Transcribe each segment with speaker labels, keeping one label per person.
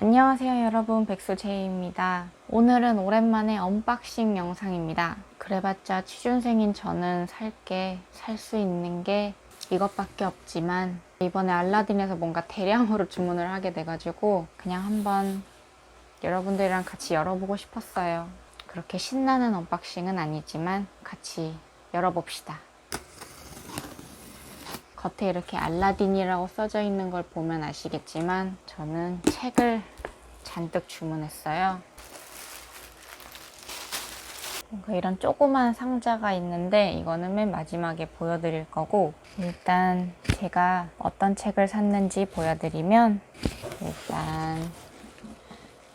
Speaker 1: 안녕하세요 여러분, 백수제이입니다. 오늘은 오랜만에 언박싱 영상입니다. 그래봤자 취준생인 저는 살 수 있는 게 이것밖에 없지만 이번에 알라딘에서 뭔가 대량으로 주문을 하게 돼가지고 그냥 한번 여러분들이랑 같이 열어보고 싶었어요. 그렇게 신나는 언박싱은 아니지만 같이 열어봅시다. 겉에 이렇게 알라딘이라고 써져 있는 걸 보면 아시겠지만 저는 책을 잔뜩 주문했어요. 뭔가 이런 조그만 상자가 있는데 이거는 맨 마지막에 보여드릴 거고, 일단 제가 어떤 책을 샀는지 보여드리면, 일단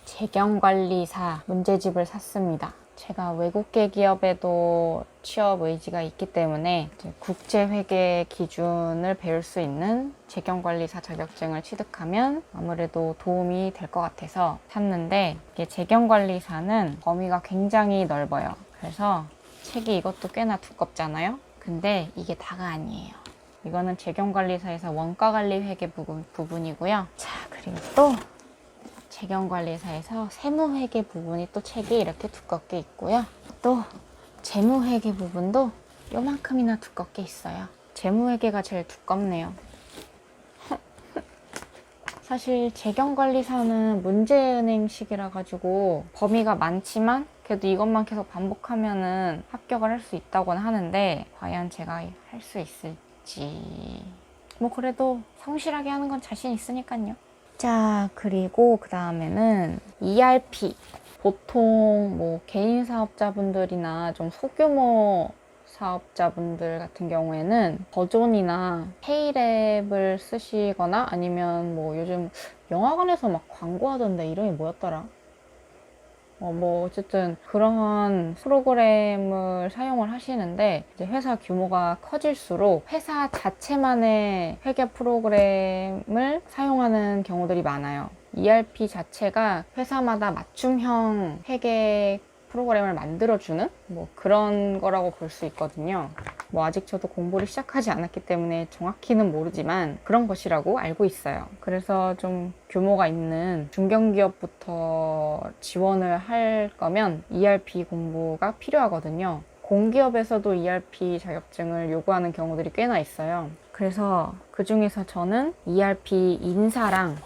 Speaker 1: 재경관리사 문제집을 샀습니다. 제가 외국계 기업에도 취업 의지가 있기 때문에 국제회계 기준을 배울 수 있는 재경관리사 자격증을 취득하면 아무래도 도움이 될 것 같아서 샀는데, 이게 재경관리사는 범위가 굉장히 넓어요. 그래서 책이 이것도 꽤나 두껍잖아요. 근데 이게 다가 아니에요. 이거는 재경관리사에서 원가관리회계 부분이고요. 자, 그리고 또 재경관리사에서 세무회계 부분이 또 책이 이렇게 두껍게 있고요. 또 재무회계 부분도 요만큼이나 두껍게 있어요. 재무회계가 제일 두껍네요. 사실 재경관리사는 문제은행식이라 가지고 범위가 많지만 그래도 이것만 계속 반복하면은 합격을 할 수 있다고는 하는데, 과연 제가 할 수 있을지, 뭐 그래도 성실하게 하는 건 자신 있으니까요. 자, 그리고 그 다음에는 ERP. 보통 뭐 개인 사업자분들이나 좀 소규모 사업자분들 같은 경우에는 버존이나 페이랩을 쓰시거나, 아니면 뭐 요즘 영화관에서 막 광고하던데 이름이 뭐였더라? 뭐 어쨌든 그런 프로그램을 사용을 하시는데, 이제 회사 규모가 커질수록 회사 자체만의 회계 프로그램을 사용하는 경우들이 많아요. ERP 자체가 회사마다 맞춤형 회계 프로그램을 만들어주는 뭐 그런 거라고 볼 수 있거든요. 뭐 아직 저도 공부를 시작하지 않았기 때문에 정확히는 모르지만 그런 것이라고 알고 있어요. 그래서 좀 규모가 있는 중견기업부터 지원을 할 거면 ERP 공부가 필요하거든요. 공기업에서도 ERP 자격증을 요구하는 경우들이 꽤나 있어요. 그래서 그 중에서 저는 ERP 인사랑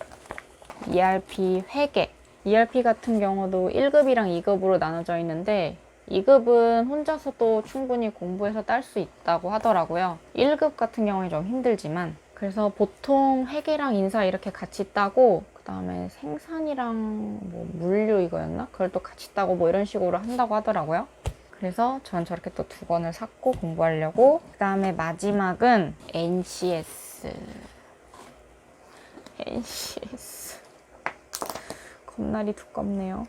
Speaker 1: ERP 회계, ERP 같은 경우도 1급이랑 2급으로 나눠져 있는데 2급은 혼자서도 충분히 공부해서 딸 수 있다고 하더라고요. 1급 같은 경우는 좀 힘들지만, 그래서 보통 회계랑 인사 이렇게 같이 따고 그 다음에 생산이랑 뭐 물류 이거였나? 그걸 또 같이 따고 뭐 이런 식으로 한다고 하더라고요. 그래서 전 저렇게 또 2권을 샀고 공부하려고. 그 다음에 마지막은 NCS. 겁나리 두껍네요.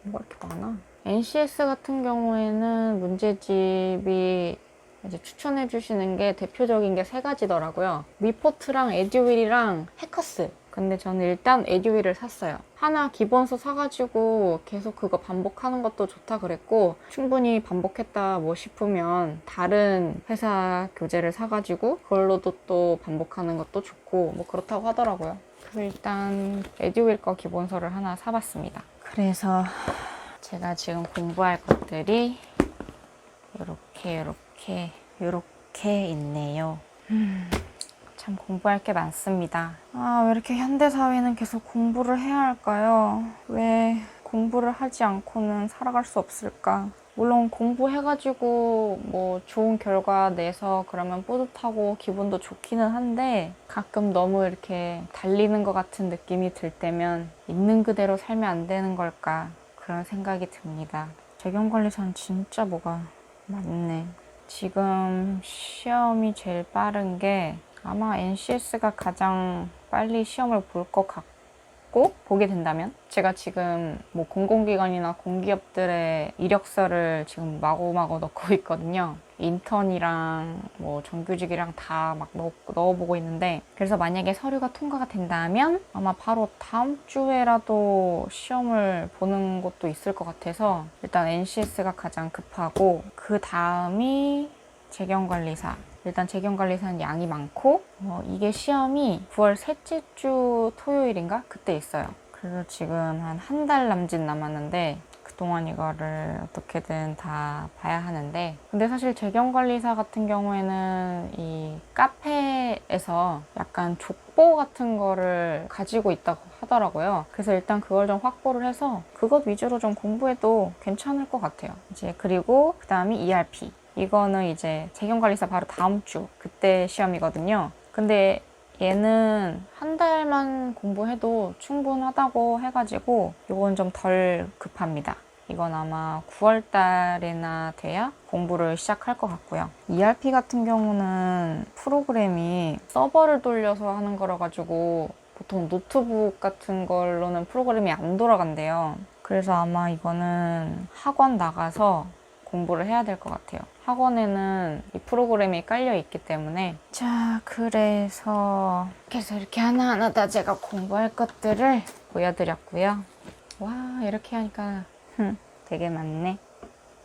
Speaker 1: 뭐가 이렇게 많아? NCS 같은 경우에는 문제집이 이제 추천해 주시는 게 대표적인 게 3가지더라고요. 위포트랑 에듀윌이랑 해커스. 근데 저는 일단 에듀윌을 샀어요. 하나 기본서 사가지고 계속 그거 반복하는 것도 좋다 그랬고, 충분히 반복했다 뭐 싶으면 다른 회사 교재를 사가지고 그걸로도 또 반복하는 것도 좋고 뭐 그렇다고 하더라고요. 그래서 일단 에듀윌 거 기본서를 하나 사봤습니다. 그래서 제가 지금 공부할 것들이 요렇게 있네요. 참 공부할 게 많습니다. 왜 이렇게 현대사회는 계속 공부를 해야 할까요? 왜 공부를 하지 않고는 살아갈 수 없을까? 물론 공부해가지고 뭐 좋은 결과 내서 그러면 뿌듯하고 기분도 좋기는 한데, 가끔 너무 이렇게 달리는 것 같은 느낌이 들 때면 있는 그대로 살면 안 되는 걸까, 그런 생각이 듭니다. 재경관리사는 진짜 뭐가 많네. 지금 시험이 제일 빠른 게 아마 NCS가 가장 빨리 시험을 볼 것 같고, 보게 된다면 제가 지금 뭐 공공기관이나 공기업들의 이력서를 지금 마구마구 넣고 있거든요. 인턴이랑 뭐 정규직이랑 다 막 넣어보고 있는데, 그래서 만약에 서류가 통과가 된다면 아마 바로 다음 주에라도 시험을 보는 것도 있을 것 같아서 일단 NCS가 가장 급하고, 그 다음이 재경관리사. 일단 재경관리사는 양이 많고, 이게 시험이 9월 셋째 주 토요일인가? 그때 있어요. 그래서 지금 한 달 남짓 남았는데 그동안 이거를 어떻게든 다 봐야 하는데, 근데 사실 재경관리사 같은 경우에는 이 카페에서 약간 족보 같은 거를 가지고 있다고 하더라고요. 그래서 일단 그걸 좀 확보를 해서 그것 위주로 좀 공부해도 괜찮을 것 같아요. 이제 그리고 그 다음이 ERP. 이거는 이제 재경관리사 바로 다음 주 그때 시험이거든요. 근데 얘는 한 달만 공부해도 충분하다고 해가지고 이건 좀 덜 급합니다. 이건 아마 9월 달에나 돼야 공부를 시작할 것 같고요. ERP 같은 경우는 프로그램이 서버를 돌려서 하는 거라 가지고 보통 노트북 같은 걸로는 프로그램이 안 돌아간대요. 그래서 아마 이거는 학원 나가서 공부를 해야 될 것 같아요. 학원에는 이 프로그램이 깔려 있기 때문에. 자, 그래서 이렇게 하나하나 다 제가 공부할 것들을 보여드렸고요. 와, 이렇게 하니까 되게 많네.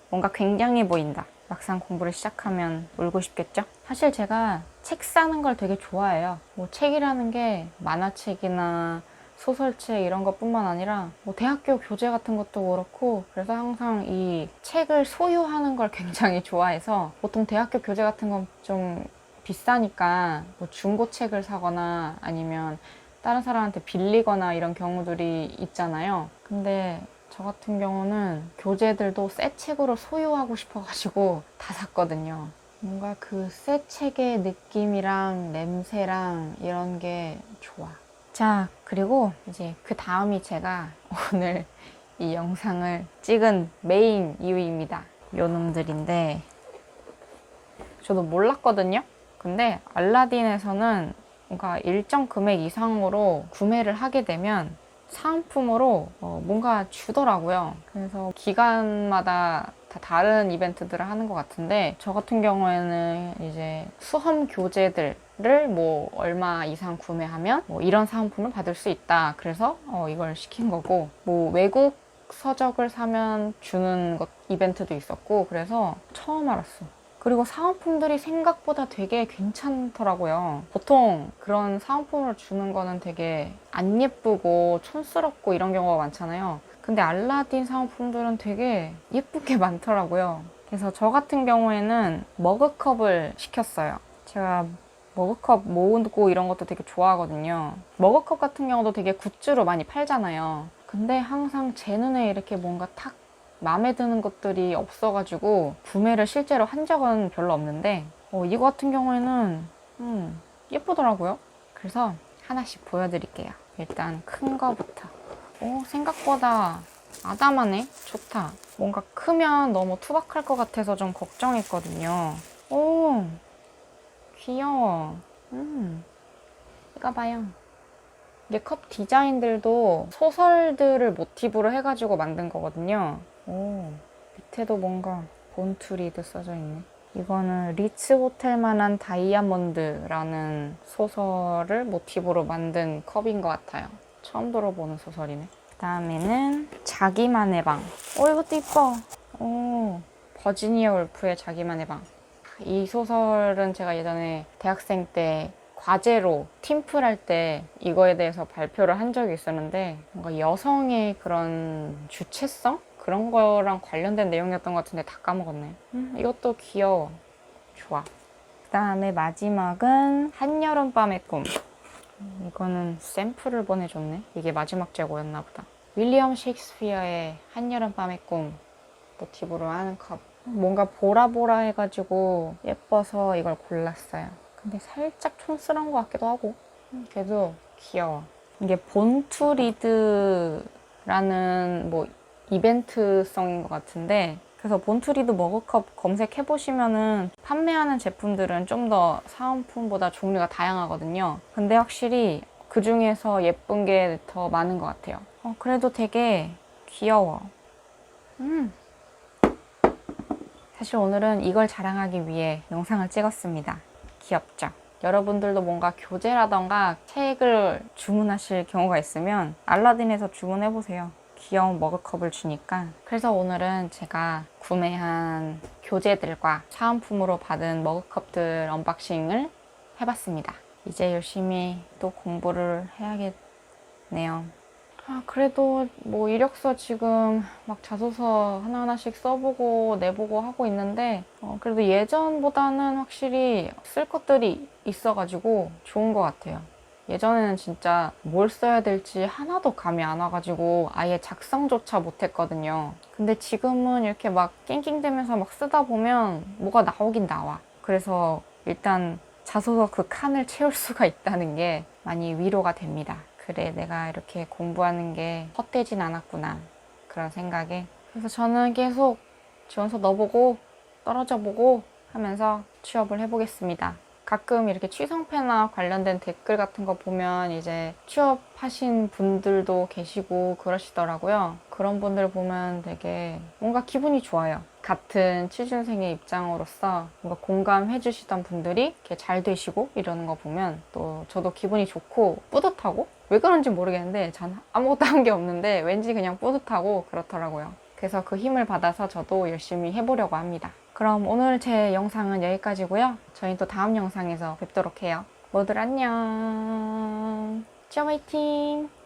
Speaker 1: 뭔가 굉장해 보인다. 막상 공부를 시작하면 울고 싶겠죠? 사실 제가 책 사는 걸 되게 좋아해요. 뭐 책이라는 게 만화책이나 소설책 이런 것뿐만 아니라 뭐 대학교 교재 같은 것도 그렇고, 그래서 항상 이 책을 소유하는 걸 굉장히 좋아해서 보통 대학교 교재 같은 건 좀 비싸니까 뭐 중고책을 사거나 아니면 다른 사람한테 빌리거나 이런 경우들이 있잖아요. 근데 저 같은 경우는 교재들도 새 책으로 소유하고 싶어가지고 다 샀거든요. 뭔가 그 새 책의 느낌이랑 냄새랑 이런 게 좋아. 자, 그리고 이제 그 다음이 제가 오늘 이 영상을 찍은 메인 이유입니다. 요 놈들인데 저도 몰랐거든요. 근데 알라딘에서는 뭔가 일정 금액 이상으로 구매를 하게 되면 사은품으로 뭔가 주더라고요. 그래서 기간마다 다 다른 이벤트들을 하는 것 같은데, 저 같은 경우에는 이제 수험 교재들을 뭐 얼마 이상 구매하면 뭐 이런 사은품을 받을 수 있다. 그래서 이걸 시킨 거고, 뭐 외국 서적을 사면 주는 것 이벤트도 있었고, 그래서 처음 알았어. 그리고 사은품들이 생각보다 되게 괜찮더라고요. 보통 그런 사은품을 주는 거는 되게 안 예쁘고 촌스럽고 이런 경우가 많잖아요. 근데 알라딘 사은품들은 되게 예쁜 게 많더라고요. 그래서 저 같은 경우에는 머그컵을 시켰어요. 제가 머그컵 모으고 이런 것도 되게 좋아하거든요. 머그컵 같은 경우도 되게 굿즈로 많이 팔잖아요. 근데 항상 제 눈에 이렇게 뭔가 탁 마음에 드는 것들이 없어가지고 구매를 실제로 한 적은 별로 없는데, 이거 같은 경우에는 예쁘더라고요. 그래서 하나씩 보여드릴게요. 일단 큰 거부터. 생각보다 아담하네. 좋다. 뭔가 크면 너무 투박할 것 같아서 좀 걱정했거든요. 오, 귀여워. 이거 봐요. 이게 컵 디자인들도 소설들을 모티브로 해가지고 만든 거거든요. 오, 밑에도 뭔가 본투리드 써져 있네. 이거는 리츠 호텔만한 다이아몬드라는 소설을 모티브로 만든 컵인 것 같아요. 처음 들어보는 소설이네. 그 다음에는 자기만의 방. 이것도 이뻐. 버지니아 울프의 자기만의 방. 이 소설은 제가 예전에 대학생 때 과제로 팀플 할 때 이거에 대해서 발표를 한 적이 있었는데, 뭔가 여성의 그런 주체성? 그런 거랑 관련된 내용이었던 것 같은데 다 까먹었네. 이것도 귀여워. 좋아. 그 다음에 마지막은 한여름밤의 꿈. 이거는 샘플을 보내줬네. 이게 마지막 재고였나 보다. 윌리엄 셰익스피어의 한여름밤의 꿈 모티브로 하는 컵. 뭔가 보라보라 해가지고 예뻐서 이걸 골랐어요. 근데 살짝 촌스러운 것 같기도 하고. 그래도 귀여워. 이게 본투리드라는 뭐 이벤트성인 것 같은데, 그래서 본투리드 머그컵 검색해보시면은 판매하는 제품들은 좀 더 사은품보다 종류가 다양하거든요. 근데 확실히 그 중에서 예쁜 게 더 많은 것 같아요. 그래도 되게 귀여워. 사실 오늘은 이걸 자랑하기 위해 영상을 찍었습니다. 귀엽죠? 여러분들도 뭔가 교재라던가 책을 주문하실 경우가 있으면 알라딘에서 주문해보세요. 귀여운 머그컵을 주니까. 그래서 오늘은 제가 구매한 교재들과 사은품으로 받은 머그컵들 언박싱을 해봤습니다. 이제 열심히 또 공부를 해야겠네요. 그래도 뭐 이력서 지금 막 자소서 하나하나씩 써보고 내보고 하고 있는데 그래도 예전보다는 확실히 쓸 것들이 있어가지고 좋은 것 같아요. 예전에는 진짜 뭘 써야 될지 하나도 감이 안 와가지고 아예 작성조차 못했거든요. 근데 지금은 이렇게 막 낑낑대면서 막 쓰다 보면 뭐가 나오긴 나와. 그래서 일단 자소서 그 칸을 채울 수가 있다는 게 많이 위로가 됩니다. 그래, 내가 이렇게 공부하는 게 헛되진 않았구나. 그런 생각에. 그래서 저는 계속 지원서 넣어보고 떨어져 보고 하면서 취업을 해보겠습니다. 가끔 이렇게 취성패나 관련된 댓글 같은 거 보면 이제 취업하신 분들도 계시고 그러시더라고요. 그런 분들 보면 되게 뭔가 기분이 좋아요. 같은 취준생의 입장으로서 뭔가 공감해 주시던 분들이 이렇게 잘 되시고 이러는 거 보면 또 저도 기분이 좋고 뿌듯하고 왜 그런지 모르겠는데 전 아무것도 한 게 없는데 왠지 그냥 뿌듯하고 그렇더라고요. 그래서 그 힘을 받아서 저도 열심히 해보려고 합니다. 그럼 오늘 제 영상은 여기까지고요. 저희는 또 다음 영상에서 뵙도록 해요. 모두 안녕. 취업 화이팅!